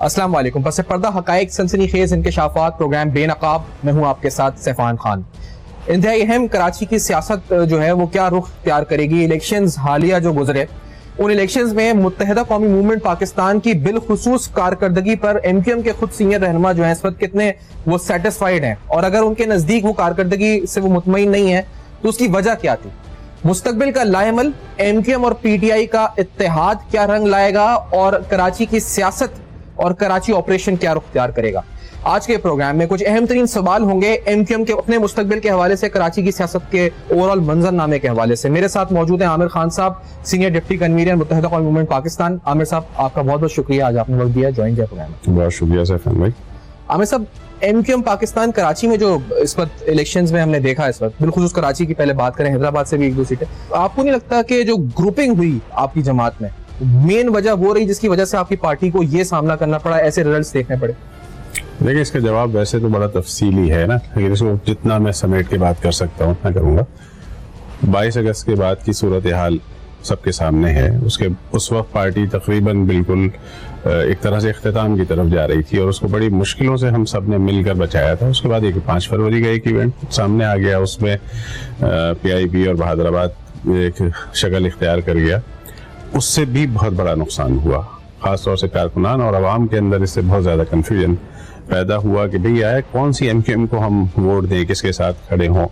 अस्सलाम वालेकुम। पस पर्दा हकाइक सनसनीखेज इंकशाफात प्रोग्राम बेनकाब में हूँ आपके साथ सैफान खान। इंतहाई अहम कराची की सियासत जो है वो क्या रुख तैयार करेगी। इलेक्शंस हालिया जो गुजरे उन इलेक्शंस में मुत्तहिदा कौमी मूवमेंट पाकिस्तान की बिलखुसूस कारकर्दगी पर MQM के खुद सीनियर रहनुमा जो है इस वक्त कितने वो सेटिस्फाइड हैं, और अगर उनके नजदीक वो कारकर्दगी से वो मुतमईन नहीं है तो उसकी वजह क्या थी। मुस्तकबिल का लाएमल MQM और PTI का इत्तेहाद क्या रंग लाएगा और कराची की सियासत और कराची ऑपरेशन क्या रुख तैयार करेगा। आज के प्रोग्राम में कुछ अहम तरीन सवाल होंगे MQM के अपने मुस्तकबिल के हवाले से, कराची की सियासत के ओवरऑल मंजरनामे के हवाले से। मेरे साथ मौजूद हैं आमिर खान साहब, सीनियर डिप्टी कन्वीनर मुत्तहिदा कौमी मूवमेंट पाकिस्तान। आमिर साहब, आपका बहुत बहुत शुक्रिया, आज आपने वक्त दिया ज्वाइन किया प्रोग्राम में। बहुत शुक्रिया सैफान भाई। आमिर साहब, MQM पाकिस्तान कराची में जो इस वक्त इलेक्शंस में हमने देखा, इस वक्त बिलखुसूस कराची की पहले बात करें, हैदराबाद से भी एक दो सीटें, आपको नहीं लगता कि जो ग्रुपिंग हुई आपकी जमात में मेन वजह वो रही जिसकी वजह से आपकी पार्टी को ये सामना करना पड़ा, ऐसे रिजल्ट्स देखने पड़े? देखिए, इसका जवाब वैसे तो बड़ा तफसीली है ना, लेकिन इसको जितना मैं समेट के बात कर सकता हूँ उतना करूँगा। 22 अगस्त के बाद की सूरत हाल सबके सामने है। उस वक्त पार्टी तकरीबन बिल्कुल एक तरह से इख्तिताम की तरफ जा रही थी और उसको बड़ी मुश्किलों से हम सब ने मिलकर बचाया था। उसके बाद एक 5 फरवरी का एक इवेंट सामने आ गया, उसमें PIP और बहादुराबाद एक शक्ल इख्तियार कर गया। उससे भी बहुत बड़ा नुकसान हुआ, खासतौर से कारकुनान और आवाम के अंदर इससे बहुत ज़्यादा कन्फ्यूजन पैदा हुआ कि भाई आए कौन सी MQM को हम वोट दें, किसके साथ खड़े हों।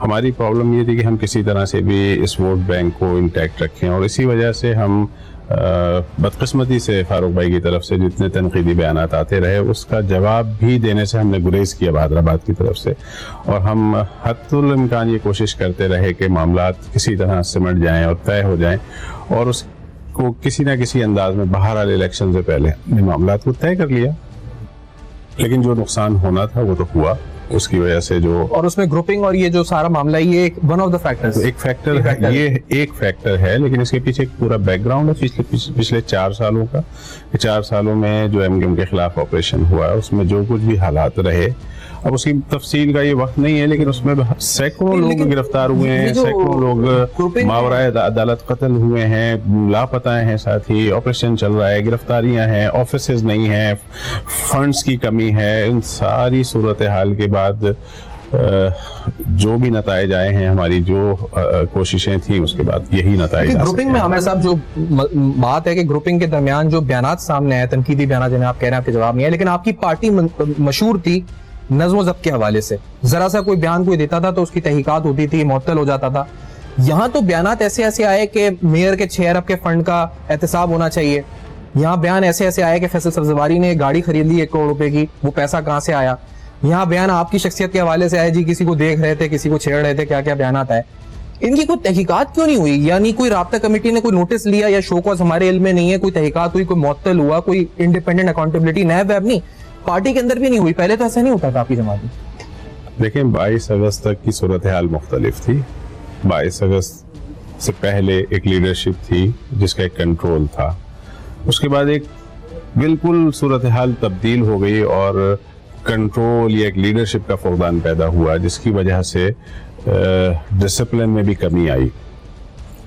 हमारी प्रॉब्लम ये थी कि हम किसी तरह से भी इस वोट बैंक को इंटैक्ट रखें, और इसी वजह से हम बदकिस्मती से फारूक भाई की तरफ से जितने तनकीदी बयान आते रहे उसका जवाब भी देने से हमने गुरेज किया बहादुराबाद की तरफ से, और हम हद्दुल इम्कान ये कोशिश करते रहे कि मामलात किसी तरह सिमट जाएं और तय हो जाएं, और उसको किसी ना किसी अंदाज में बाहर वाले इलेक्शन से पहले हमने मामलात को तय कर लिया। लेकिन जो नुकसान होना था वो तो हुआ, उसकी वजह से जो, और उसमें ग्रुपिंग और ये जो सारा मामला ये वन ऑफ द फैक्टर्स, एक फैक्टर है, ये एक फैक्टर है, लेकिन इसके पीछे एक पूरा बैकग्राउंड है पिछले 4 सालों का। 4 सालों में जो MQM के खिलाफ ऑपरेशन हुआ है उसमें जो कुछ भी हालात रहे, अब उसकी तफसील का ये वक्त नहीं है, लेकिन उसमें सैकड़ों लोग गिरफ्तार हुए हैं, सैकड़ों लोग मावराए अदालत कत्ल हुए हैं, लापताएं हैं, साथ ही ऑपरेशन चल रहा है, गिरफ्तारियां हैं, ऑफिसेज नहीं है, फंड्स की कमी है। इन सारी सूरत हाल के बाद जो भी नताइज आए हैं, हमारी जो कोशिशें थी उसके बाद यही नताइज। ग्रुपिंग में हमारे साहब जो बात है कि ग्रुपिंग के दरमियान जो बयानात सामने आए, तनकीदी बयानात जिन्हें आप कह रहे हैं आपके जवाब नहीं है, लेकिन आपकी पार्टी मशहूर थी नज़्म ज़ब्त के हवाले से। जरा सा कोई बयान कोई देता था तो उसकी तहकीकात होती थी, मुअत्तल हो जाता था। यहाँ तो बयानात ऐसे ऐसे आए कि मेयर के 6 अरब के फंड का एहतसाब होना चाहिए। यहाँ बयान ऐसे ऐसे आए कि फैसल सब्जवारी ने गाड़ी खरीद ली 1 करोड़ रुपए की, वो पैसा कहाँ से आया। यहाँ बयान आपकी शख्सियत के हवाले से आए, जी किसी को देख रहे थे, किसी को छेड़ रहे थे, क्या क्या बयान आए। इनकी कोई तहकीकात क्यों नहीं हुई? यानी कोई राब्ता कमेटी ने कोई नोटिस लिया या शो कॉज हमारे इल्म में नहीं है, कोई तहकीकात हुई, कोई मुअत्तल हुआ, कोई इंडिपेंडेंट अकाउंटेबिलिटी नैब वैब नहीं, पार्टी के अंदर भी नहीं हुई। पहले तो ऐसा नहीं होता था आपकी जमात में। देखिए, 22 अगस्त तक की सूरत हाल मुख्तलिफ थी। 22 अगस्त से पहले एक लीडरशिप थी जिसका एक कंट्रोल था, उसके बाद एक बिल्कुल सूरत हाल तब्दील हो गई और कंट्रोल या एक लीडरशिप का फुकदान पैदा हुआ, जिसकी वजह से डिसिप्लिन में भी कमी आई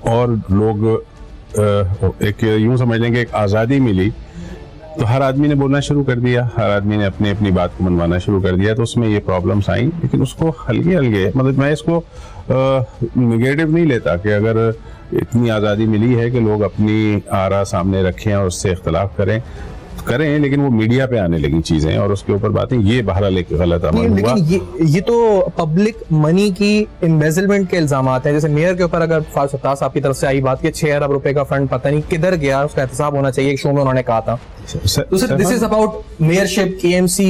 और लोग एक यूं समझ लेंगे एक आज़ादी मिली तो हर आदमी ने बोलना शुरू कर दिया, हर आदमी ने अपनी अपनी बात को मनवाना शुरू कर दिया, तो उसमें ये प्रॉब्लम्स आई। लेकिन उसको हल्के हल्के, मतलब मैं इसको निगेटिव नहीं लेता कि अगर इतनी आज़ादी मिली है कि लोग अपनी आरा सामने रखें और उससे इख्तलाफ करें, लेकिन वो मीडिया पे आने लगी चीजें और उसके ऊपर बातें, ये बहरहाल एक गलत अमल हुआ। ये तो पब्लिक मनी की एम्बेजलमेंट के इल्जामात हैं। जैसे मेयर के ऊपर अगर फारूक सत्तार साहब की तरफ से आई बात कि 6 अरब रुपए का फंड पता नहीं किधर गया, उसका एहतसाब होना चाहिए, एक शो में उन्होंने कहा था। This is about mayorship, KMC,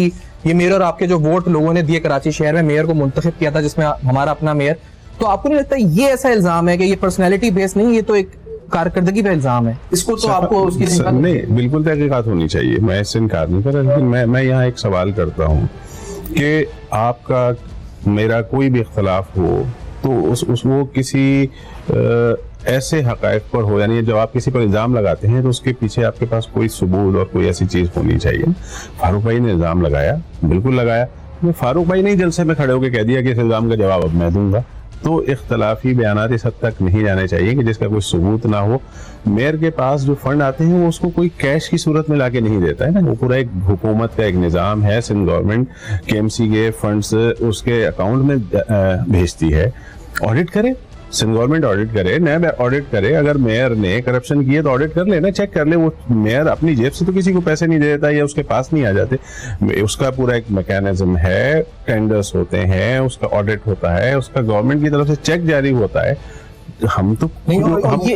ये मेयर और आपके जो वोट लोगों ने दिए कराची शहर में, मेयर को मुंतखब किया था जिसमें हमारा अपना मेयर। तो आपको नहीं लगता ये ऐसा इल्जाम है कि ये पर्सनैलिटी बेस नहीं, ये तो एक कारकर्दगी पे इल्जाम है? इसको तो आपको उसकी नहीं, बिल्कुल तहकीकात होनी चाहिए, मैं इससे इनकार नहीं कर रहा, लेकिन मैं यहाँ एक सवाल करता हूँ कि आपका मेरा कोई भी इख्तलाफ हो तो वो किसी ऐसे हकायक पर हो, यानी जब आप किसी पर इल्जाम लगाते हैं तो उसके पीछे आपके पास कोई सबूत और कोई ऐसी चीज होनी चाहिए। फारूक भाई ने इल्जाम लगाया, बिल्कुल लगाया, फारूक भाई ने जलसे में खड़े होकर कह दिया कि इस इल्जाम का जवाब अब मैं दूंगा। तो इख्तलाफी बयानात इस हद तक नहीं जाने चाहिए कि जिसका कोई सबूत ना हो। मेयर के पास जो फंड आते हैं वो उसको कोई कैश की सूरत में लाके नहीं देता है ना, वो पूरा एक हुकूमत का एक निज़ाम है। सिंध गवर्नमेंट KMC के फंड्स उसके अकाउंट में भेजती है। ऑडिट करे, सिंध गवर्नमेंट ऑडिट करे, नैब ऑडिट करे। अगर मेयर ने करप्शन किए तो ऑडिट कर लेना, चेक कर ले। वो मेयर अपनी जेब से तो किसी को पैसे नहीं दे देता या उसके पास नहीं आ जाते। उसका पूरा एक मैकेनिज्म है, टेंडर्स होते हैं, उसका ऑडिट होता है, उसका गवर्नमेंट की तरफ से चेक जारी होता है। हम तो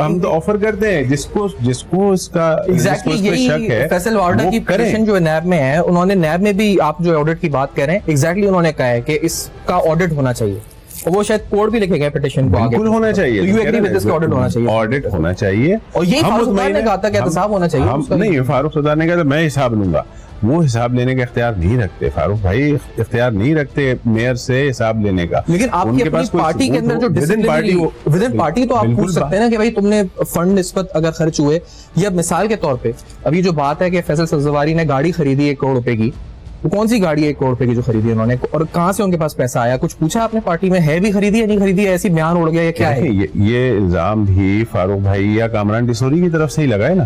हम तो ऑफर करते हैं जिसको इसका एग्जैक्टली यही फैसल वार्डा की पिटीशन जो नैब में है, उन्होंने नैब में भी, आप जो ऑडिट की बात कर रहे हैं, एग्जैक्टली उन्होंने कहा है कि इसका ऑडिट होना चाहिए और वो शायद कोड भी लिखेगा पिटीशन को आगे। बिल्कुल होना चाहिए। You agree with this, audit होना चाहिए। ऑडिट होना चाहिए। और यही फारूक सदार ने कहा था कि एहतसाब होना चाहिए। हम नहीं, फारूक सदार ने कहा मैं हिसाब लूंगा। वो हिसाब लेने का इख्तियार नहीं रखते, फारूक भाई इख्तियार नहीं रखते मेयर से हिसाब लेने का। लेकिन आपकी अपनी पार्टी के अंदर जो विद इन पार्टी तो आप पूछ सकते हैं ना कि भाई तुमने फंड निस्बत अगर खर्च हुए, या मिसाल के तौर पे अभी जो बात है कि फैसल सब्जवारी ने गाड़ी खरीदी 1 करोड़ रुपए की, वो कौन सी गाड़ी है 1 करोड़ रुपए की जो खरीदी उन्होंने, और कहाँ से उनके पास पैसा आया? कुछ पूछा आपने पार्टी में, है भी खरीदी या नहीं खरीदी, ऐसी बयान उड़ गया या क्या है? ये इल्जाम भी फारूक भाई या कामरान डिसोरी की तरफ से ही लगा है ना।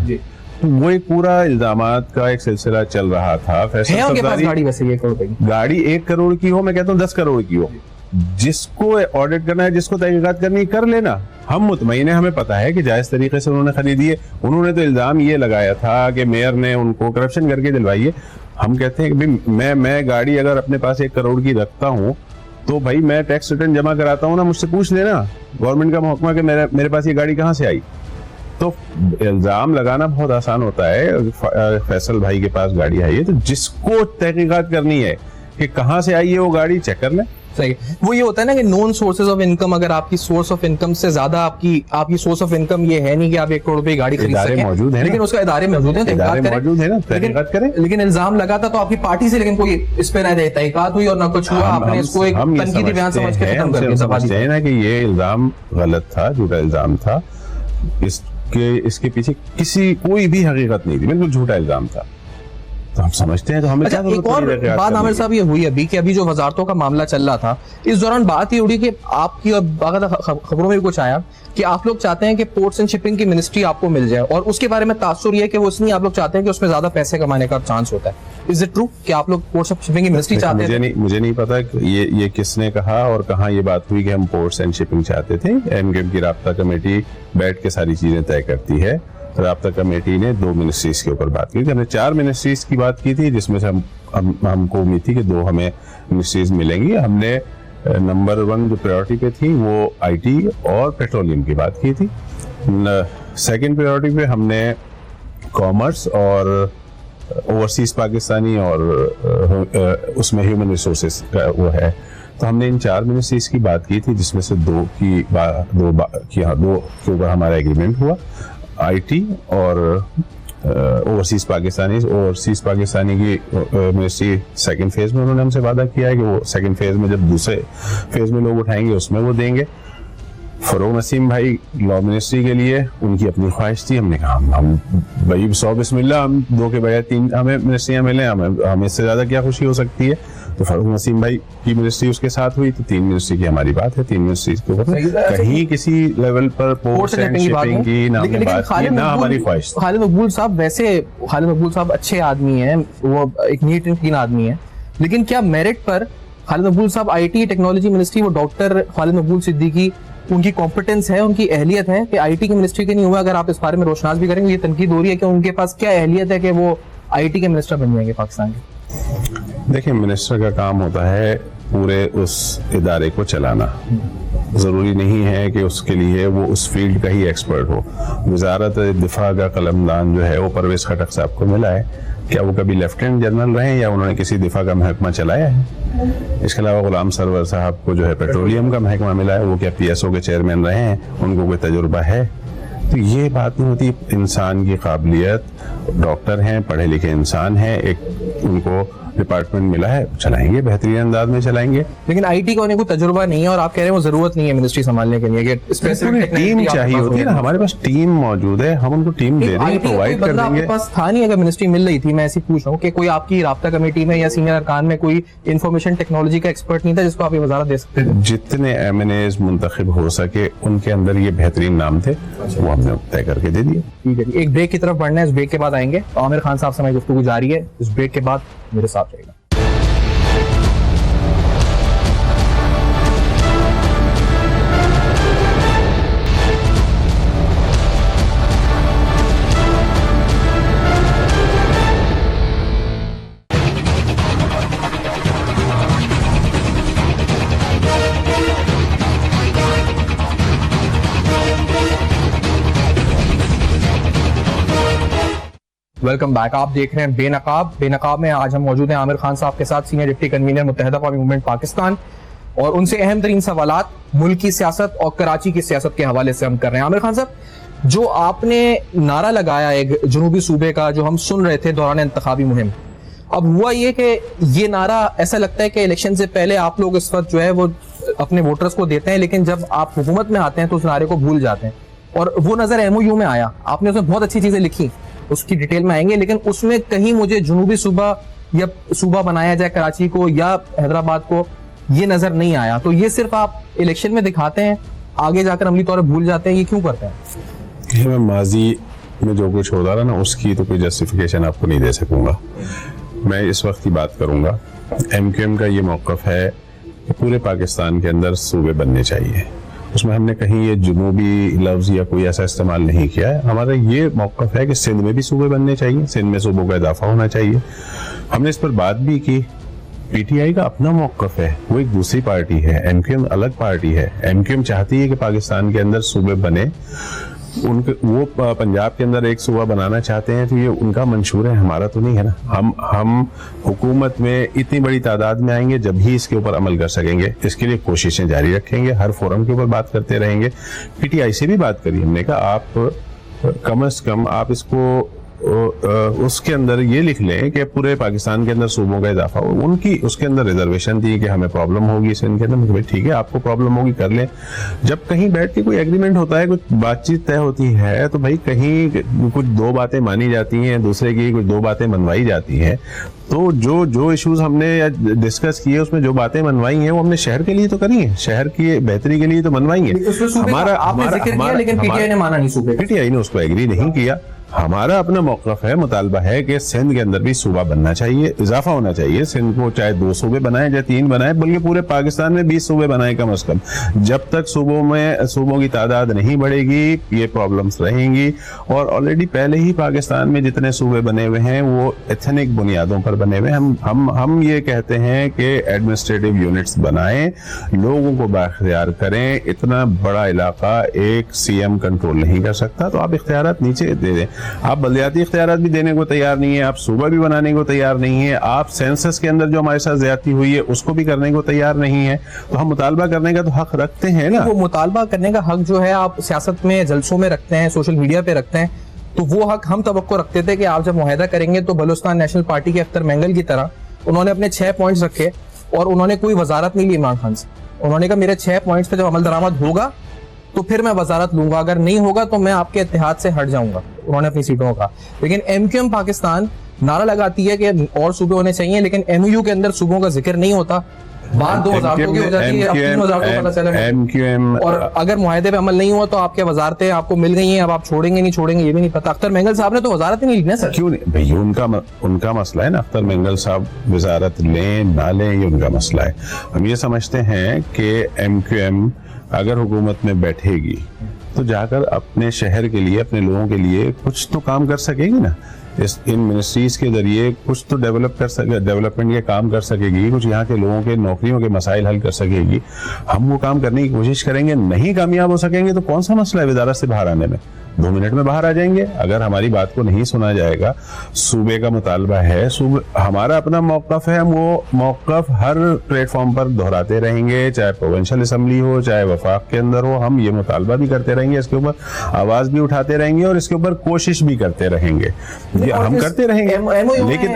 तो वो एक पूरा इल्जामात का एक सिलसिला चल रहा था। फैसल उनके पास गाड़ी वैसे 1 करोड़ रुपए की गाड़ी 1 करोड़ की हो, मैं कहता हूँ 10 करोड़ की हो, जिसको ऑडिट करना है, जिसको तहकीकात करनी है, कर लेना। हम मुतमईन है, हमें पता है कि जायज तरीके से उन्होंने खरीदी है। उन्होंने तो इल्जाम ये लगाया था कि मेयर ने उनको करप्शन करके दिलवाई है। हम कहते हैं कि भाई मैं गाड़ी अगर अपने पास 1 करोड़ की रखता हूँ तो भाई मैं टैक्स रिटर्न जमा कराता हूँ ना, मुझसे पूछ लेना गवर्नमेंट का महकमा कि मेरे पास ये गाड़ी कहाँ से आई। तो इल्जाम लगाना बहुत आसान होता है। फैसल भाई के पास गाड़ी आई है, तो जिसको तहकीकात करनी है कि कहाँ से आई है वो गाड़ी, चेक कर लें। सही, वो ये होता है ना कि नॉन सोर्सेज ऑफ इनकम, अगर आपकी सोर्स ऑफ इनकम से ज्यादा आपकी सोर्स ऑफ इनकम ये है नहीं कि आप 1 करोड़ रुपए गाड़ी खरीद सकें, मौजूद है, लेकिन उसका इदारे मौजूद है, तहकीकात करें। लेकिन इल्जाम लगा था तो आपकी पार्टी से लेकिन कोई इस पे ना तहकीकात हुई और ना कुछ हुआ, आपने इसको एक तनकीदी बयान समझ के खत्म कर दिया। समझते हैं ना कि ये इल्जाम गलत था, झूठा इल्जाम था, इसके पीछे कोई भी हकीकत नहीं थी, बिल्कुल झूठा इल्जाम था। तो हम समझते हैं, तो हमें अच्छा, एक और बात आमिर साहब ये हुई अभी कि अभी जो वजारतों का मामला चल रहा था, इस दौरान बात ये उड़ी कि आपकी, और खबरों में भी कुछ आया कि आप लोग चाहते हैं कि पोर्ट्स एंड शिपिंग की मिनिस्ट्री आपको मिल जाए, और उसके बारे में तासुर ये है कि वो इसलिए आप लोग चाहते हैं कि उसमें ज्यादा पैसे कमाने का चांस होता है। इज इट ट्रू कि आप लोग पोर्ट्स एंड शिपिंग की मिनिस्ट्री चाहते हैं? मुझे नहीं पता ये किसने कहा और कहाँ ये बात हुई कि हम पोर्ट्स एंड शिपिंग चाहते थे। MGM की राब्ता कमेटी बैठ के सारी चीजें तय करती है। राब्ता कमेटी ने 2 मिनिस्ट्रीज के ऊपर बात की थी, हमने 4 मिनिस्ट्रीज की बात की थी, जिसमें से हमको उम्मीद थी कि 2 हमें मिनिस्ट्रीज मिलेंगी। हमने नंबर 1 जो प्रायोरिटी पे थी वो IT और पेट्रोलियम की बात की थी। सेकंड प्रायोरिटी पे हमने कॉमर्स और ओवरसीज पाकिस्तानी और उसमें ह्यूमन रिसोर्सेज का वो है। तो हमने इन 4 मिनिस्ट्रीज की बात की थी, जिसमें से 2 के ऊपर हमारा एग्रीमेंट हुआ। IT और ओवरसीज पाकिस्तानी की मिनिस्ट्री सेकंड फेज में उन्होंने हमसे वादा किया है कि वो सेकंड फेज में जब दूसरे फेज में लोग उठाएंगे उसमें वो देंगे। फरोग नसीम भाई लॉ मिनिस्ट्री के लिए उनकी अपनी ख्वाहिश थी, हमने कहा हम भाई 100 बिस्मिल्लाह, हम 2 के बजाय 3 हमें मिनिस्ट्रियां मिले, हमें इससे ज्यादा क्या खुशी हो सकती है। तो फरोग नसीम भाई की मिनिस्ट्री उसके साथ हुई, तो 3 मिनिस्ट्री की हमारी बात है। 3 मिनिस्ट्री के ऊपर कहीं किसी लेवल पर पोर्ट्स एंड शिपिंग की ना हमने बात की, ना हमारी ख्वाहिश। खालिद मकबूल साहब अच्छे आदमी हैं, वो एक नीट एंड क्लीन आदमी है, लेकिन क्या मेरिट पर खालिद मकबूल साहब IT टेक्नोलॉजी मिनिस्ट्री, वो डॉक्टर खालिद मकबूल सिद्दीकी, उनकी कॉम्पिटेंस है, उनकी अहलियत है कि IT की मिनिस्ट्री के नहीं हुआ? अगर आप इस बारे में रोशनास भी करेंगे, ये तनकीद हो रही है कि उनके पास क्या अहलियत है कि वो IT के मिनिस्टर बन जाएंगे पाकिस्तान के? देखिए, मिनिस्टर का काम होता है पूरे उस इदारे को चलाना। जरूरी नहीं है कि उसके लिए वो उस फील्ड का ही एक्सपर्ट हो। वजारत दिफा का कलमदान जो है वो परवेज खटक साहब को मिला है। क्या वो कभी लेफ्टिनेंट जनरल रहे या उन्होंने किसी दिफा का महकमा चलाया है? इसके अलावा गुलाम सरवर साहब को जो है पेट्रोलियम का महकमा मिला है, वो क्या PSO के चेयरमैन रहे हैं? उनको कोई तजुर्बा है? तो ये बात नहीं होती। इंसान की काबिलियत, डॉक्टर हैं, पढ़े लिखे इंसान हैं, एक उनको डिपार्टमेंट मिला है चलाएंगे, बेहतरीन अंदाज में चलाएंगे। लेकिन आईटी का होने को तजुर्बा नहीं है और आप कह रहे हैं वो जरूरत नहीं है मिनिस्ट्री संभालने के लिए, कि स्पेसिफिक टीम चाहिए होती है ना, हमारे पास टीम मौजूद है, हम उनको टीम दे देंगे, प्रोवाइड कर देंगे। आपके पास था नहीं अगर मिनिस्ट्री मिल रही थी, मैं ऐसी पूछ रहा हूँ कि कोई आपकी राब्ता कमेटी में या सीनियर अरकान में कोई इंफॉर्मेशन टेक्नोलॉजी का एक्सपर्ट नहीं था जिसको आप ये वजारत दे सकते थे? जितने एमएनएज मुंतखब हो सके उनके अंदर ये बेहतरीन नाम थे, वो हमने तय करके दे दिए। ठीक है, एक ब्रेक की तरफ बढ़ना है, इस ब्रेक के बाद आएंगे। तो आमिर खान साहब से हमारी गुफ्तगू जारी है, इस ब्रेक के बाद मेरे साथ रहेगा। Welcome back. आप देख रहे हैं बेनकाब में आज हम मौजूद हैं आमिर खान साहब के साथ, सीनियर डिप्टी कन्वीनर मुत्तहिदा कौमी मूवमेंट पाकिस्तान, और उनसे अहम तरीन सवालात मुल्क की सियासत और कराची की सियासत के हवाले से हम कर रहे हैं। आमिर खान साहब, जो आपने नारा लगाया एक जनूबी सूबे का, जो हम सुन रहे थे दौरान इंतखाबी मुहिम, अब हुआ ये कि ये नारा ऐसा लगता है कि इलेक्शन से पहले आप लोग इस वक्त जो है वो अपने वोटर्स को देते हैं, लेकिन जब आप हुकूमत में आते हैं तो उस नारे को भूल जाते हैं। और वो नजर एमओयू में आया, आपने उसमें बहुत अच्छी चीजें लिखी, उसकी डिटेल में आएंगे, लेकिन उसमें कहीं मुझे जनूबी सूबा या सूबा बनाया जाए कराची को या हैदराबाद को, ये नजर नहीं आया। तो ये सिर्फ आप इलेक्शन में दिखाते हैं, आगे जाकर अमली तौर पर भूल जाते हैं, ये क्यों करते हैं? मैं माजी में जो कुछ होता रहा ना, उसकी तो कोई जस्टिफिकेशन आपको नहीं दे सकूंगा। मैं इस वक्त की बात करूंगा। एमक्यूएम का ये मौकफ है कि पूरे पाकिस्तान के अंदर सूबे बनने चाहिए। उसमें हमने कहीं ये जुनूबी लफ्ज या कोई ऐसा इस्तेमाल नहीं किया है। हमारा ये मौकफ है कि सिंध में भी सूबे बनने चाहिए, सिंध में सूबों का इजाफा होना चाहिए। हमने इस पर बात भी की। पीटीआई का अपना मौकफ है, वो एक दूसरी पार्टी है, एमक्यूएम अलग पार्टी है। एमक्यूएम चाहती है कि पाकिस्तान के अंदर सूबे बने, वो पंजाब के अंदर एक सूबा बनाना चाहते हैं, तो ये उनका मंशूर है, हमारा तो नहीं है ना। हम हुकूमत में इतनी बड़ी तादाद में आएंगे जब ही इसके ऊपर अमल कर सकेंगे। इसके लिए कोशिशें जारी रखेंगे, हर फोरम के ऊपर बात करते रहेंगे। पीटीआई से भी बात करी, हमने कहा आप कम से कम आप इसको उसके अंदर ये लिख लें कि पूरे पाकिस्तान के अंदर सूबों का इजाफा हो। उनकी उसके अंदर रिजर्वेशन थी कि हमें प्रॉब्लम होगी इसके अंदर। भाई ठीक है, आपको प्रॉब्लम होगी, कर लें। जब कहीं बैठ के कोई एग्रीमेंट होता है, कुछ बातचीत तय होती है, तो भाई कहीं कुछ दो बातें मानी जाती हैं, दूसरे की कुछ दो बातें मनवाई जाती हैं। तो जो इश्यूज हमने डिस्कस किए, उसमें जो बातें मनवाई हैं वो हमने शहर के लिए तो करी है, शहर की बेहतरी के लिए तो मनवाई है। लेकिन पीटीआई ने माना नहीं, सूबे पीटीआई ने उसको एग्री नहीं किया। हमारा अपना मौकफ है, मुतालबा है कि सिंध के अंदर भी सूबा बनना चाहिए, इजाफा होना चाहिए। सिंध को चाहे 2 सूबे बनाए चाहे 3 बनाए, बल्कि पूरे पाकिस्तान में 20 सूबे बनाए कम से कम। जब तक सूबों की तादाद नहीं बढ़ेगी, ये प्रॉब्लम्स रहेंगी। और ऑलरेडी पहले ही पाकिस्तान में जितने सूबे बने हुए हैं वो एथनिक बुनियादों पर बने हुए हैं। हम ये कहते हैं कि एडमिनिस्ट्रेटिव यूनिट्स बनाएं, लोगों को बाख्तियार करें। इतना बड़ा इलाका एक सीएम कंट्रोल नहीं कर सकता, तो आप इख्तियारात नीचे दे दें। आप बलदियाती इख्तियारात भी देने को तैयार नहीं है, आप सूबा भी बनाने को तैयार नहीं है, आप सेंसस के अंदर जो हमारे साथ ज्यादती हुई है उसको भी करने को तैयार नहीं है। तो हम मुतालबा करने का तो हक रखते हैं ना। वो मुतालबा करने का हक जो है आप सियासत में जलसों में रखते हैं, सोशल मीडिया पे रखते हैं, तो वो हक हम तवक्को रखते थे कि आप जब मुआहदा करेंगे तो बलूचिस्तान नेशनल पार्टी के अख्तर मेंगल की तरह उन्होंने अपने 6 पॉइंट्स रखे और उन्होंने कोई वजारत नहीं ली इमरान खान से। उन्होंने कहा मेरे 6 पॉइंट्स पे जब अमल दरामद होगा तो फिर मैं वजारत लूंगा, अगर नहीं होगा तो मैं आपके इत्तेहाद से हट जाऊंगा। उन्होंने अपनी सीटों का। लेकिन एमक्यूएम पाकिस्तान नारा लगाती है कि और सूबे होने चाहिए, लेकिन एमयू के अंदर सूबों का जिक्र नहीं होता। बात 2002 की हो जाती है, 3000 पता चला एमक्यूएम। और अगर मुआहदे पे अमल नहीं हुआ तो आपके वजारतें आपको मिल गई हैं, अब आप छोड़ेंगे नहीं छोड़ेंगे ये भी नहीं पता। अख्तर मेंगल साहब ने तो वजारत ही नहीं ली ना सर। क्यों नहीं भाई, उनका मसला है ना। अख्तर मेंगल साहब वजारत लें ना लें, ये उनका मसला है। हम ये समझते हैं कि एमक्यूएम अगर हुकूमत में बैठेगी तो जाकर अपने शहर के लिए, अपने लोगों के लिए कुछ तो काम कर सकेगी ना। इन मिनिस्ट्रीज के जरिए कुछ तो डेवलपमेंट के काम कर सकेगी, कुछ यहाँ के लोगों के नौकरियों के मसाइल हल कर सकेगी। हम वो काम करने की कोशिश करेंगे, नहीं कामयाब हो सकेंगे तो कौन सा मसला है वजारत से बाहर आने में। 2 मिनट में बाहर आ जाएंगे। अगर हमारी बात को नहीं सुना जाएगा, सूबे का मुतालबा है, हमारा अपना मौक़िफ़ है, वो मौक़िफ़ हर प्लेटफॉर्म पर दोहराते रहेंगे, चाहे प्रोविंशियल असम्बली हो, चाहे वफाक के अंदर हो, हम ये मुतालबा भी करते रहेंगे, इसके ऊपर आवाज़ भी उठाते रहेंगे और इसके ऊपर कोशिश भी करते रहेंगे। ये हम करते रहेंगे। लेकिन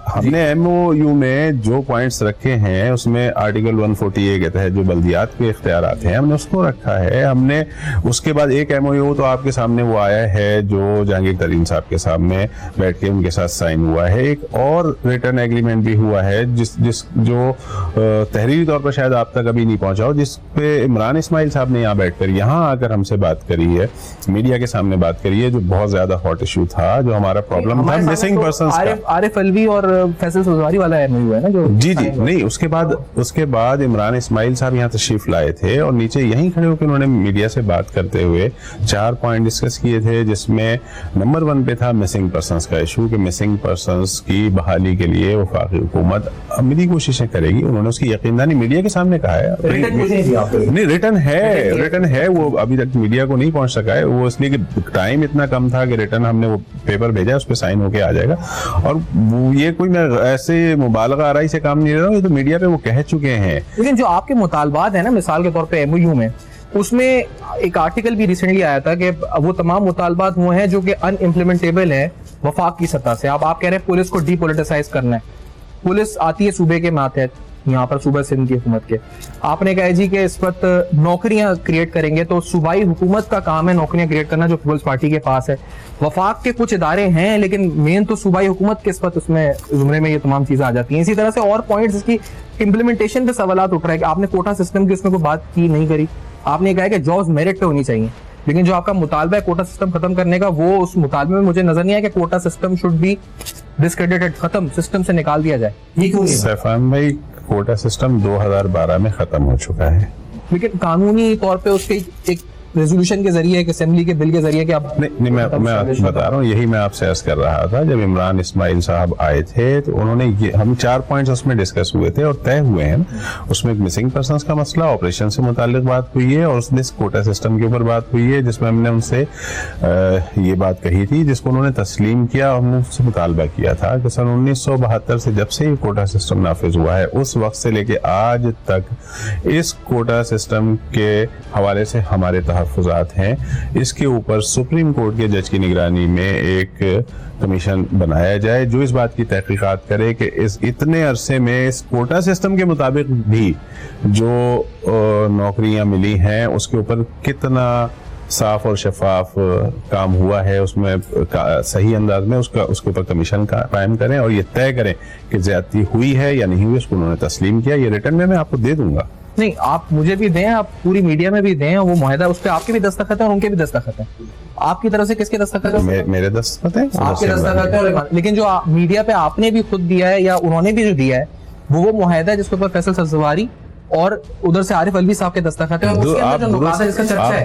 हमने MOU में जो पॉइंट्स रखे हैं उसमें आर्टिकल 140A के तहत जो बल्दियात के इख्तियारात हैं हमने उसको रखा है। हमने उसके बाद एक MOU तो आपके सामने वो आया है जो जहांगीर तरीन साहब के सामने बैठ के उनके साथ साइन हुआ है। एक और रिटर्न एग्रीमेंट भी हुआ है जो तहरीरी तौर पर शायद आप तक अभी नहीं पहुंचा हो, जिस पे इमरान इस्माइल साहब ने यहाँ बैठकर यहाँ आकर हमसे बात करी है, मीडिया के सामने बात करी है, जो बहुत ज्यादा हॉट इशू था, जो हमारा प्रॉब्लम था मिसिंग पर्सन का। आरिफ अलवी और फैसल सजवारी वाला MOU है ना जो जी नहीं, उसके बाद इमरान इस्माइल साहब यहाँ तशरीफ लाए थे और नीचे यहीं खड़े होकर उन्होंने मीडिया से बात करते हुए 4 पॉइंट डिस्कस किए थे, जिसमें नंबर 1 पे था मिसिंग पर्संस का इशू कि मिसिंग पर्संस की बहाली के लिए वफाकी हुकूमत अमली कोशिशें करेगी। उन्होंने उसकी यकीनदानी मीडिया के सामने कहा है। नहीं, रिटर्न है, वो अभी तक मीडिया को नहीं पहुंच सका है, वो इसलिए कि टाइम इतना कम था कि रिटर्न हमने वो पेपर भेजा, उस पर साइन होके आ जाएगा। और ये कोई मैं ऐसे मुबालगा आराई से काम नहीं ले रहा हूँ, ये तो मीडिया पे वो कह चुके हैं। लेकिन जो आपके मुतालबात है ना, मिसाल के तौर पे MOU में, उसमें एक आर्टिकल भी रिसेंटली आया था कि वो तमाम मुतालबात वो हैं जो कि अनइम्प्लीमेंटेबल है वफाक की सतह से। आप कह रहे हैं पुलिस को डीपोलिटिसाइज करना है। पुलिस आती है सूबे के मातहत, यहाँ पर सूबा सिंध की हुकूमत के। आपने कहा जी कि इस वक्त नौकरियां क्रिएट करेंगे, तो सूबाई हुकूमत का काम है नौकरियां क्रिएट करना जो पीपल्स पार्टी के पास है। वफाक के कुछ इदारे हैं लेकिन मेन तो सूबाई हुकूमत के इस वक्त उसमें जुमरे में ये तमाम चीजें आ जाती हैं। इसी तरह से और पॉइंट्स इसकी इम्प्लीमेंटेशन पे सवाल उठ रहा है कि आपने कोटा सिस्टम की उसमें कोई बात की नहीं करी। आपने कहा कि जॉब्स मेरिट पे होनी चाहिए, लेकिन जो आपका मुतालबा है कोटा सिस्टम खत्म करने का, वो उस मुतालबे में मुझे नजर नहीं आया कि quota system should be discredited, खत्म, सिस्टम से निकाल दिया जाए। ये क्यों? सैफान भाई, कोटा सिस्टम 2012 में खत्म हो चुका है, लेकिन कानूनी तौर पे उसके एक रेजोल्यूशन के जरिए, एक असेंबली के बिल के जरिए कि आप नहीं मैं बता रहा हूँ, यही मैं आपसे अर्ज कर रहा था। जब इमरान इस्माइल साहब आए थे तो उन्होंने हम 4 पॉइंट्स उसमें डिस्कस हुए थे और तय हुए हैं। उसमें एक मिसिंग पर्संस का मसला, ऑपरेशन से मुताल्लिक बात हुई है और उस कोटा सिस्टम के ऊपर बात हुई है, जिसमें हमने उनसे ये बात कही थी, जिसको उन्होंने तस्लीम किया। हमने उससे मुतालबा किया था कि सन 1972 से जब से ये कोटा सिस्टम नाफिज हुआ है, उस वक्त से लेके आज तक इस कोटा सिस्टम के हवाले से हमारे तहफ़्फ़ुज़ात हैं। इसके ऊपर सुप्रीम कोर्ट के जज की निगरानी में एक कमीशन बनाया जाए जो इस बात की तहकीकात करे कि इस इतने अरसे में इस कोटा सिस्टम के मुताबिक भी जो नौकरियां मिली हैं उसके ऊपर कितना साफ और शफाफ काम हुआ है, उसमें सही अंदाज में उसके ऊपर कमीशन कायम करें और ये तय करें कि ज्यादती हुई है या नहीं हुई। उसको उन्होंने तस्लीम किया। ये रिटर्न में मैं आपको दे दूंगा। नहीं, आप मुझे भी दें, आप पूरी मीडिया में भी दें, वो मुआहदा उस पर आपके भी दस्तखत है और उनके भी दस्तखत है। आपकी तरफ से किसके दस्तखत है? मेरे दस्तखत है, आपके दस्तखत है। लेकिन जो मीडिया पे आपने भी खुद दिया है या उन्होंने भी जो दिया है वो मुआहदा है जिसके ऊपर फैसल सजवारी और उधर से आरिफ अलवी साहब के दस्तखत है।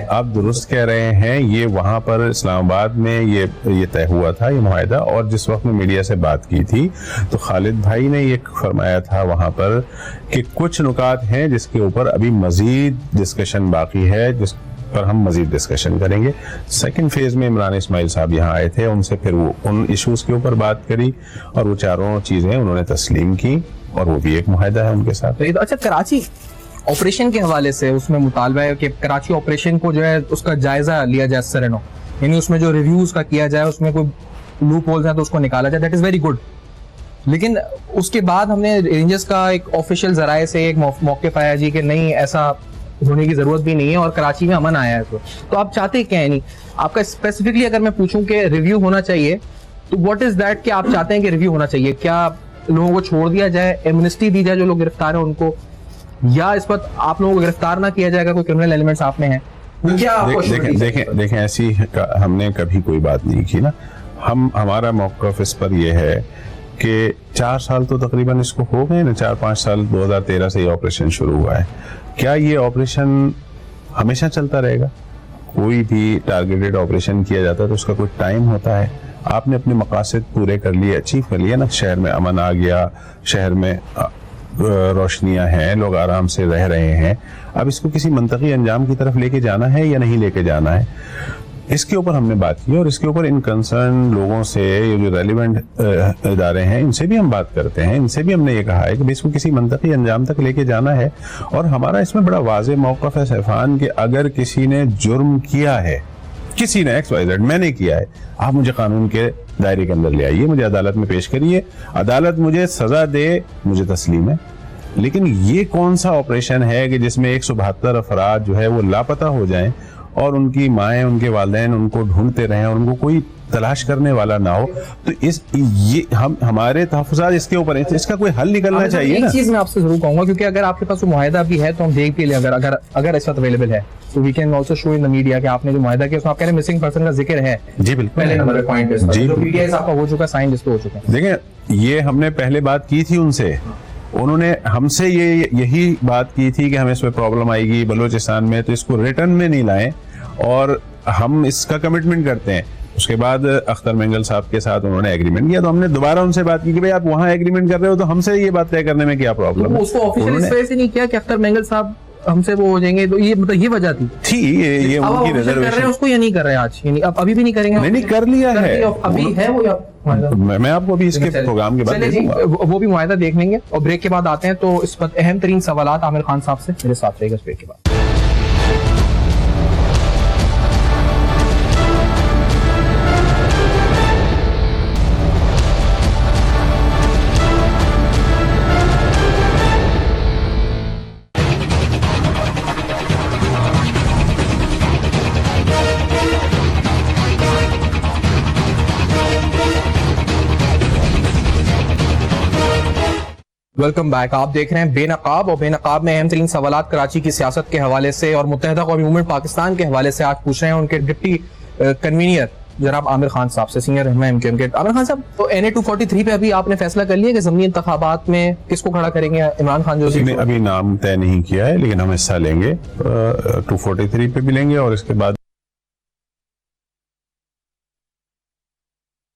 आप दुरुस्त कह रहे हैं। ये वहां पर इस्लामाबाद में ये तय हुआ था ये मुआहदा, और जिस वक्त में मीडिया से बात की थी तो खालिद भाई ने ये फरमाया था वहां पर कि कुछ नुकात हैं जिसके ऊपर अभी मजीद डिस्कशन बाकी है, जिस पर हम मजीद डिस्कशन करेंगे। सेकंड फेज में इमरान इस्माइल साहब यहाँ आए थे, उनसे फिर वो उन इश्यूज के ऊपर बात करी और वो चारों चीजें उन्होंने तस्लीम की और वो भी एक मुआहदा है उनके साथ। तो अच्छा, कराची ऑपरेशन के हवाले से उसमें मुतालबा है कि कराची ऑपरेशन को जो है उसका जायजा लिया जाए सरनो, यानी उसमें जो रिव्यूज का किया जाए, उसमें कोई लूप होल्स हैं तो उसको निकाला जाए। That is very good. लेकिन उसके बाद हमने रेंजर्स का एक ऑफिशियल जराए से एक मौके पाया जी कि नहीं, ऐसा होने की जरूरत भी नहीं है और कराची में अमन आया है। तो आप चाहते क्या है? नहीं, आपका स्पेसिफिकली अगर मैं पूछूं कि रिव्यू होना चाहिए तो व्हाट इज दैट कि आप चाहते हैं कि रिव्यू होना चाहिए? क्या लोगों को छोड़ दिया जाए, एमनेस्टी दी जाए जो लोग गिरफ्तार हैं उनको, या इस वक्त आप लोगों को गिरफ्तार ना किया जाएगा, कोई क्रिमिनल एलिमेंट्स आप में हैं? देखें ऐसी हमने कभी कोई बात नहीं की ना। हमारा मौक़िफ़ इस पर यह है कि 4 साल तो तकरीबन इसको हो गए ना, 4-5 साल 2013 से ये ऑपरेशन शुरू हुआ है। क्या ये ऑपरेशन हमेशा चलता रहेगा? कोई भी टारगेटेड ऑपरेशन किया जाता है तो उसका कोई टाइम होता है। आपने अपने मकासद पूरे कर लिए, अचीव कर लिए ना, शहर में अमन आ गया, शहर में रोशनियां हैं, लोग आराम से रह रहे हैं। अब इसको किसी मंतकी अंजाम की तरफ लेके जाना है या नहीं लेके जाना है, इसके ऊपर हमने बात की और इसके ऊपर इन कंसर्न लोगों से, ये जो रेलिवेंट इदारे हैं, इनसे भी हम बात करते हैं। इनसे भी हमने ये कहा है कि इसको किसी मंतकी अंजाम तक लेके जाना है। और हमारा इसमें बड़ा वाज़ेह मौक़िफ़ है सैफान कि अगर किसी ने जुर्म किया है, किसी ने XYZ मैंने किया है, आप मुझे कानून के दायरे के अंदर ले आइए, मुझे अदालत में पेश करिए, अदालत मुझे सजा दे, मुझे तस्लीम है। लेकिन ये कौन सा ऑपरेशन है कि जिसमें 172 अफराद जो है वो लापता हो जाएं और उनकी माएँ, उनके वालिदैन उनको ढूंढते रहें और उनको कोई तलाश करने वाला ना हो। तो ये हमारे तहफ़्फ़ुज़ात इसके ऊपर है, इसका कोई हल निकलना चाहिए ना। एक चीज मैं आपसे जरूर कहूंगा, क्योंकि अगर आपके पास वो मुआहिदा भी है तो हम देख भी लें, अगर इस वक्त अवेलेबल है तो we can also show in the media कि आपने जो मुआहिदा किया उसमें आप कह रहे हैं मिसिंग पर्सन का जिक्र है। जी बिल्कुल, पहले नंबर पे पॉइंट है जी, जो पीडीएस आपका हो चुका, साइन जिसको हो चुका है। देखें, ये हमने पहले बात की थी उनसे, उन्होंने हमसे यही बात की थी कि हमें इसमें प्रॉब्लम आएगी बलूचिस्तान में, तो इसको रिटर्न में नहीं लाएं और हम इसका कमिटमेंट करते हैं। उसके बाद अख्तर मेंगल साहब के साथ उन्होंने एग्रीमेंट किया, तो हमने दोबारा उनसे बात की कि भाई आप वहां एग्रीमेंट कर रहे हो तो हमसे ये बात तय करने में क्या प्रॉब्लम है। उसको ऑफिशियल इस वजह से नहीं किया कि अख्तर मेंगल साहब हमसे वो हो जाएंगे, तो ये मतलब ये वजह थी ये उनकी रिजर्वेशन उसको या नहीं कर रहे आज, यानी अब अभी भी नहीं करेंगे? नहीं कर लिया है, अभी है वो, या मैं आपको अभी इसके प्रोग्राम के बाद वो भी मुआहिदा देख लेंगे और ब्रेक के बाद आते हैं। तो इस पर अहम तरीन सवालात आमिर खान साहब से मेरे साथ रहेगा इस ब्रेक के बाद। Welcome back. आप देख रहे हैं बेनकाब, और बेनकाब में अहम तरीन सवालात कराची की सियासत के हवाले से और मुत्तहिदा कौमी मूवमेंट पाकिस्तान के हवाले से आज पूछ रहे हैं उनके डिप्टी कन्वीनियर जनाब आमिर खान साहब से, सीनियर रहनुमा एमक्यूएम के। आमिर खान साहब, तो NA 243 पे अभी आपने फैसला कर लिया कि ज़मीनी इंतखाबात में किसको खड़ा करेंगे? इमरान खान जो अभी नाम तय नहीं किया है, लेकिन हम हिस्सा लेंगे, 243 पे भी लेंगे और इसके बाद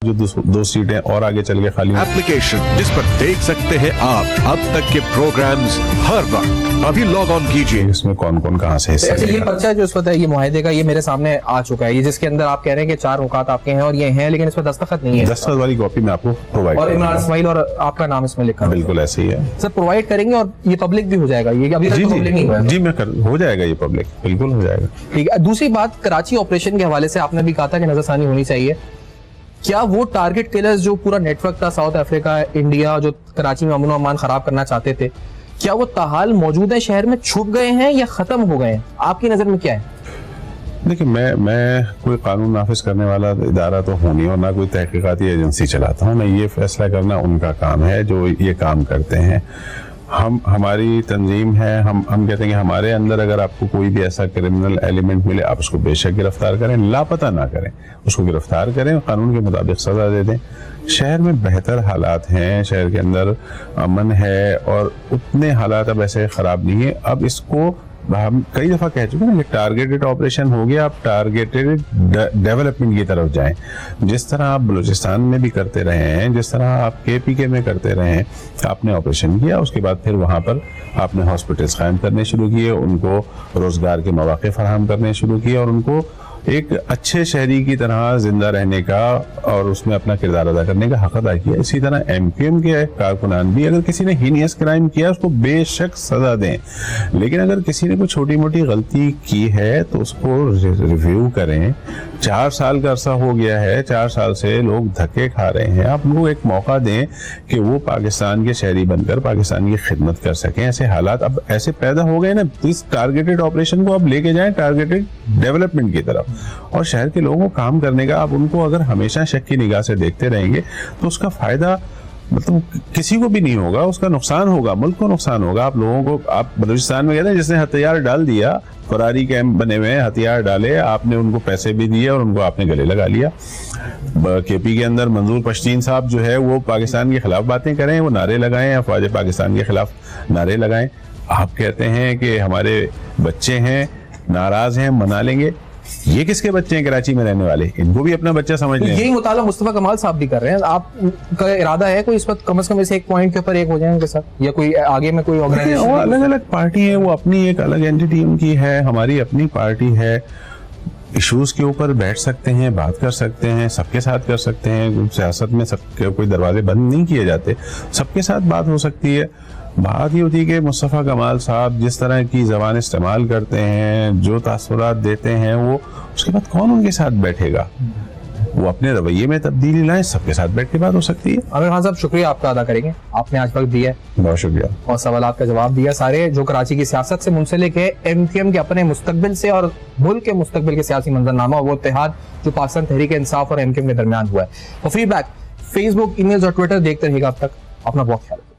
जो दो सीटें और आगे चल के खाली। एप्लीकेशन जिस पर देख सकते हैं आप अब तक के प्रोग्राम्स हर वक्त, अभी लॉग ऑन कीजिए। इसमें कौन कौन कहां से हिस्सा लेगा? ये पर्चा जो इस वक्त है, ये मुआहिदे का, ये मेरे सामने आ चुका है, ये जिसके अंदर आप कह रहे हैं कि 4 नुकात आपके हैं और ये हैं, लेकिन इस पर दस्तखत नहीं है। दस्तखत वाली कॉपी मैं आपको प्रोवाइड और इमरान इस्माइल और आपका नाम इसमें लिखा है। बिल्कुल ऐसे ही है सर, प्रोवाइड करेंगे और ये पब्लिक भी हो जाएगा? ये अभी तक पब्लिक नहीं हुआ है? जी हो जाएगा, ये पब्लिक बिल्कुल हो जाएगा। ठीक है। दूसरी बात, कराची ऑपरेशन के हवाले से आपने भी कहा था कि नजरसानी होनी चाहिए। क्या वो टारगेट किलर्स जो पूरा नेटवर्क था साउथ अफ्रीका, इंडिया, जो कराची में अमन और अमान खराब करना चाहते थे, क्या वो ताहाल मौजूद है शहर में, छुप गए हैं या खत्म हो गए हैं? आपकी नजर में क्या है? देखिए, मैं कोई कानून नाफिज करने वाला इदारा तो हूँ नहीं और ना कोई तहकीकाती एजेंसी चलाता हूँ। मैं ये फैसला करना उनका काम है जो ये काम करते हैं। हमारी तंजीम है, हम कहते हैं कि हमारे अंदर अगर आपको कोई भी ऐसा क्रिमिनल एलिमेंट मिले, आप उसको बेशक गिरफ्तार करें, लापता ना करें, उसको गिरफ्तार करें, कानून के मुताबिक सजा दे दें। शहर में बेहतर हालात हैं, शहर के अंदर अमन है और उतने हालात अब ऐसे खराब नहीं है। अब इसको हम कई दफा कह चुके हैं कि टारगेटेड ऑपरेशन हो गया, आप टारगेटेड डेवलपमेंट की तरफ जाएं। जिस तरह आप बलूचिस्तान में भी करते रहे हैं, जिस तरह आप KPK में करते रहे हैं, आपने ऑपरेशन किया, उसके बाद फिर वहां पर आपने हॉस्पिटल्स कायम करने शुरू किए, उनको रोजगार के मौके फराहम करने शुरू किए और उनको एक अच्छे शहरी की तरह जिंदा रहने का और उसमें अपना किरदार अदा करने का हक अदा किया। इसी तरह MQM के कारकुनान भी, अगर किसी ने हीनियस क्राइम किया उसको बेशक सजा दें, लेकिन अगर किसी ने कोई छोटी मोटी गलती की है तो उसको रिव्यू करें। 4 साल का अरसा हो गया है, 4 साल से लोग धक्के खा रहे हैं, आप लोग एक मौका दें कि वो पाकिस्तान के शहरी बनकर पाकिस्तान की खिदमत कर सकें। ऐसे हालात अब ऐसे पैदा हो गए ना, तो इस टारगेटेड ऑपरेशन को आप लेके जाएं टारगेटेड डेवलपमेंट की तरफ, और शहर के लोगों को काम करने का। आप उनको अगर हमेशा शक की निगाह से देखते रहेंगे तो उसका फायदा मतलब किसी को भी नहीं होगा, उसका नुकसान होगा, मुल्क को नुकसान होगा। आप लोगों को, आप बलूचिस्तान में कहते हैं जिसने हथियार डाल दिया, फरारी कैंप बने हुए हैं, हथियार डाले, आपने उनको पैसे भी दिए और उनको आपने गले लगा लिया। KP के अंदर मंजूर पश्तीन साहब जो है वो पाकिस्तान के खिलाफ बातें करें, वो नारे लगाएं, अफवाज पाकिस्तान के खिलाफ नारे लगाएं। आप कहते हैं कि हमारे बच्चे हैं, नाराज हैं, मना लेंगे। ये किसके बच्चे हैं कराची में रहने वाले? इनको भी अपना बच्चा समझ लें। यही मुताला मुस्तफा कमाल साहब भी कर रहे हैं। आपका इरादा है कोई इस वक्त कम से कम इस एक पॉइंट के ऊपर एक हो जाए उनके साथ, या कोई आगे में कोई ऑर्गेनाइजेशन? अलग अलग पार्टी है, वो अपनी एक अलग एंटिटी उनकी है, हमारी अपनी पार्टी है। इश्यूज के ऊपर बैठ सकते हैं, बात कर सकते हैं, सबके साथ कर सकते हैं। सियासत में सबके कोई दरवाजे बंद नहीं किए जाते, सबके साथ बात हो सकती है। बात ये होती है कि मुस्तफ़ा कमाल साहब जिस तरह की ज़बान इस्तेमाल करते हैं, जो तासुरात देते हैं, वो उसके बाद कौन उनके साथ बैठेगा? वो अपने रवैये में तब्दीली लाए, सबके साथ बैठ के बात हो सकती है। आमिर खान साहब, शुक्रिया आपका अदा करेंगे, आपने आज वक्त दिया है, बहुत शुक्रिया। और सवालात का जवाब दिया सारे जो कराची की सियासत से मुंसलिक है, MQM के अपने मुस्तकबिल से और मुल्क के मुस्तकबिल के सियासी मंजरनामा, वो इत्तेहाद जो पाकिस्तान तहरीक इंसाफ और MQM के दरमियान हुआ है। और फीडबैक फेसबुक, ईमेल्स और ट्विटर देखते रहिएगा। अब तक अपना बहुत ख्याल रखिए।